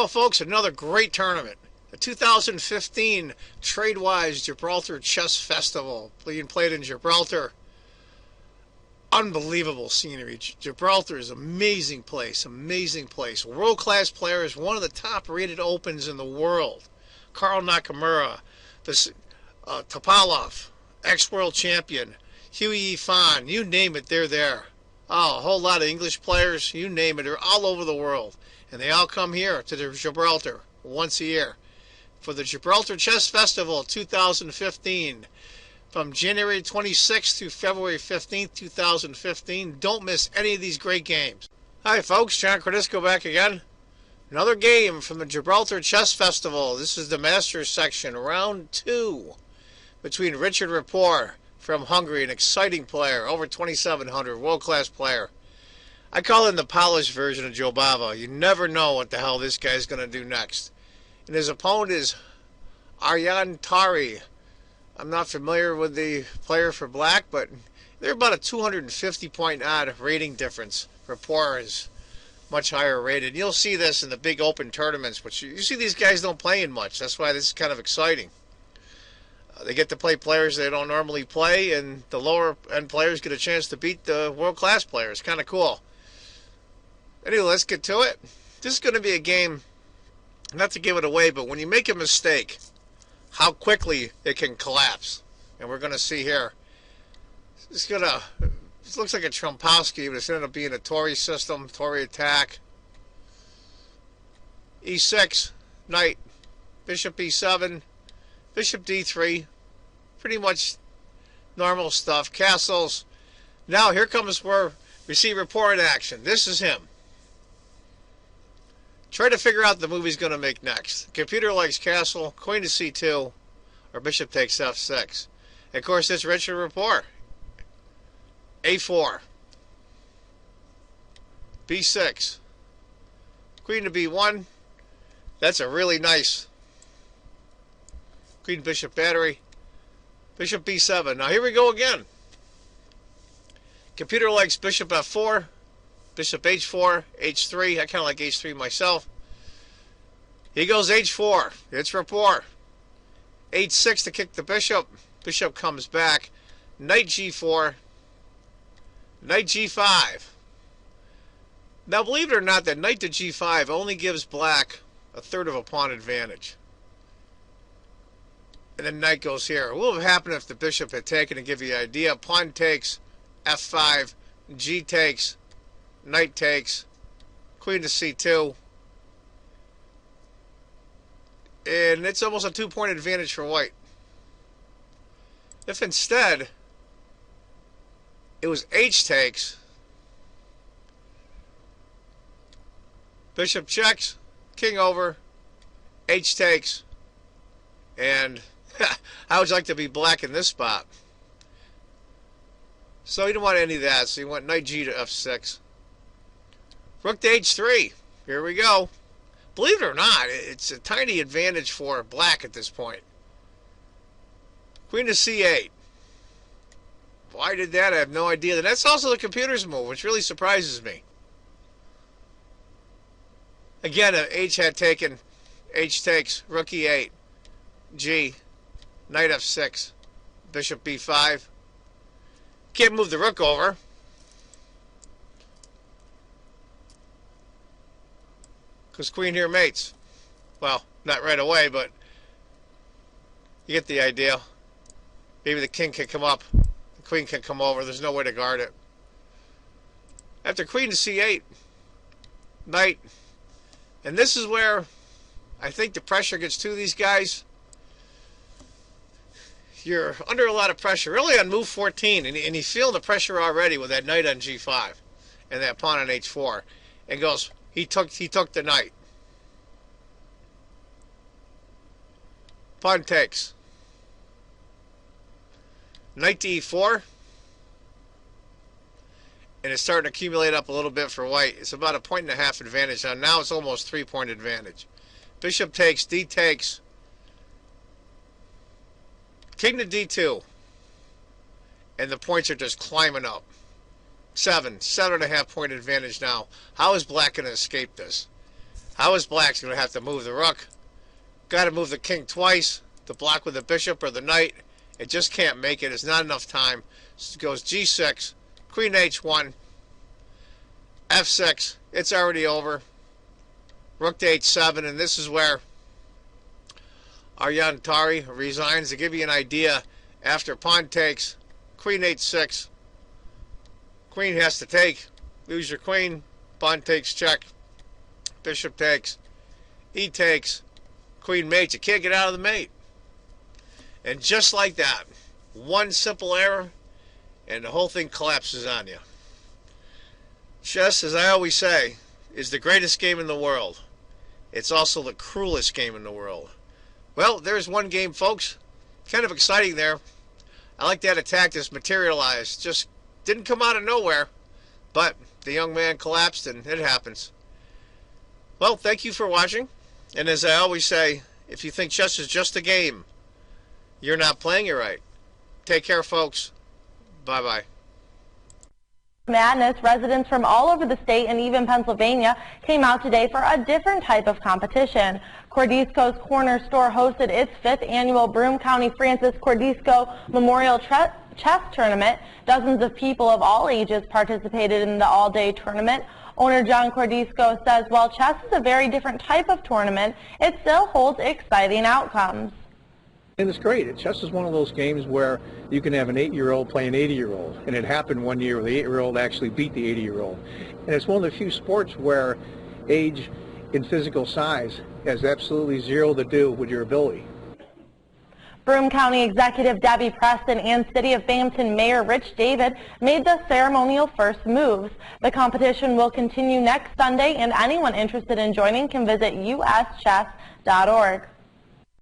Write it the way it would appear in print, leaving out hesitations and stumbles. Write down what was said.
go, folks. Another great tournament. The 2015 Trade-Wise Gibraltar Chess Festival being played in Gibraltar. Unbelievable scenery. Gibraltar is an amazing place. Amazing place. World-class players. One of the top-rated opens in the world. Karl Nakamura, Topalov, ex-world champion, Huey Fan, you name it, they're there. Oh, a whole lot of English players, you name it, they're all over the world. And they all come here to Gibraltar once a year for the Gibraltar Chess Festival 2015. From January 26th to February 15th, 2015. Don't miss any of these great games. Hi folks, John Cordisco back again. Another game from the Gibraltar Chess Festival. This is the Masters section, round 2. Between Richard Rapport from Hungary, an exciting player, over 2,700, world-class player. I call him the polished version of Joe Bava. You never know what the hell this guy's going to do next. And his opponent is Aryan Tari. I'm not familiar with the player for black, but they're about a 250 point odd rating difference. Rapport is much higher rated. You'll see this in the big open tournaments, but you see these guys don't play in much. That's why this is kind of exciting. They get to play players they don't normally play, and the lower end players get a chance to beat the world class players. Kind of cool. Anyway, let's get to it. This is going to be a game, not to give it away, but when you make a mistake, how quickly it can collapse. And we're going to see here. This looks like a Trompowsky, but it's ended up being a Tori system, Tori attack. E6, knight, bishop E7, bishop D3. Pretty much normal stuff. Castles. Now here comes where we see Rapport in action. This is him. Try to figure out the move he's going to make next. The computer likes castle, queen to C2, or bishop takes F6. And of course, it's Richard Rapport. A4. B6. Queen to B1. That's a really nice queen bishop battery. Bishop B7. Now here we go again. Computer likes bishop F4. Bishop H4, H3. I kind of like H3 myself. He goes H4. It's Rapport. H6 to kick the bishop. Bishop comes back. Knight G4. Knight G5. Now, believe it or not, that knight to G5 only gives black a third of a pawn advantage. And then knight goes here. What would have happened if the bishop had taken, to give you an idea? Pawn takes, F5, G takes, knight takes, queen to C2. And it's almost a 2-point advantage for white. If instead it was H takes, bishop checks, king over, H takes, and how would you like to be black in this spot? So he didn't want any of that, so he went knight G to F6. Rook to H3. Here we go. Believe it or not, it's a tiny advantage for black at this point. Queen to C8. Why did that? I have no idea. That's also the computer's move, which really surprises me. Again, if H had taken, H takes, rook E8, G, knight F6, bishop B5. Can't move the rook over. Because queen here mates. Well, not right away, but you get the idea. Maybe the king can come up. The queen can come over. There's no way to guard it. After queen to C8, knight. And this is where I think the pressure gets to these guys. You're under a lot of pressure, really on move 14, and you feel the pressure already with that knight on G5 and that pawn on H4. And goes, he took the knight. Pawn takes. Knight to E4. And it's starting to accumulate up a little bit for white. It's about a 1.5 advantage. Now it's almost 3-point advantage. Bishop takes, D takes. King to D2. And the points are just climbing up. 7.5 point advantage now. How is black going to escape this? How is black's going to have to move the rook? Got to move the king twice to block with the bishop or the knight. It just can't make it. It's not enough time. So it goes g6, queen h1, f6. It's already over. Rook to h7, and this is where our young Tari resigns. To give you an idea, after pawn takes, queen h6, queen has to take, lose your queen, pawn takes check, bishop takes, e takes, queen mates. You can't get out of the mate. And just like that, one simple error and the whole thing collapses on you. Chess, as I always say, is the greatest game in the world. It's also the cruelest game in the world. Well, there's one game, folks. Kind of exciting there. I like that attack just materialized. Just didn't come out of nowhere. But the young man collapsed, and it happens. Well, thank you for watching. And as I always say, if you think chess is just a game, you're not playing it right. Take care, folks. Bye-bye. Madness, residents from all over the state and even Pennsylvania came out today for a different type of competition. Cordisco's Corner Store hosted its 5th annual Broome County Francis Cordisco Memorial Chess Tournament. Dozens of people of all ages participated in the all-day tournament. Owner John Cordisco says while chess is a very different type of tournament, it still holds exciting outcomes. And it's great. Chess is one of those games where you can have an 8-year-old play an 80-year-old. And it happened one year where the 8-year-old actually beat the 80-year-old. And it's one of the few sports where age in physical size has absolutely zero to do with your ability. Broome County Executive Debbie Preston and City of Binghamton Mayor Rich David made the ceremonial first moves. The competition will continue next Sunday, and anyone interested in joining can visit uschess.org.